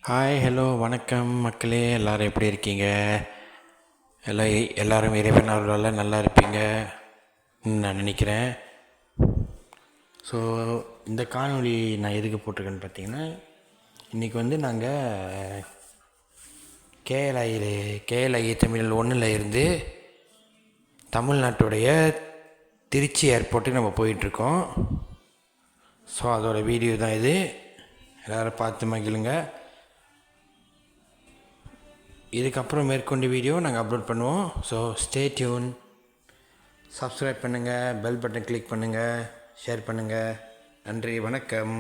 Hi hello வணக்கம் மக்களே, எல்லோரும் எப்படி இருக்கீங்க? எல்லோரும் இறைவன் அருளால் நல்லா இருப்பீங்க நான் நினைக்கிறேன். ஸோ இந்த காணொளி நான் எதுக்கு போட்டிருக்கேன்னு பார்த்தீங்கன்னா, இன்றைக்கி நாங்கள் கேஎல்ஐ தமிழ் 1 இருந்து தமிழ்நாட்டுடைய திருச்சி ஏர்போர்ட்டுக்கு நம்ம போயிட்டுருக்கோம். ஸோ அதோடய வீடியோ தான் இது. எல்லோரும் பார்த்து மகிழுங்க. இதுக்கப்புறம் மேற்கொண்டு வீடியோ நாங்கள் அப்லோட் பண்ணுவோம். So stay tune. சப்ஸ்கிரைப் பண்ணுங்கள், பெல் பட்டன் கிளிக் பண்ணுங்கள், ஷேர் பண்ணுங்கள். நன்றி, வணக்கம்.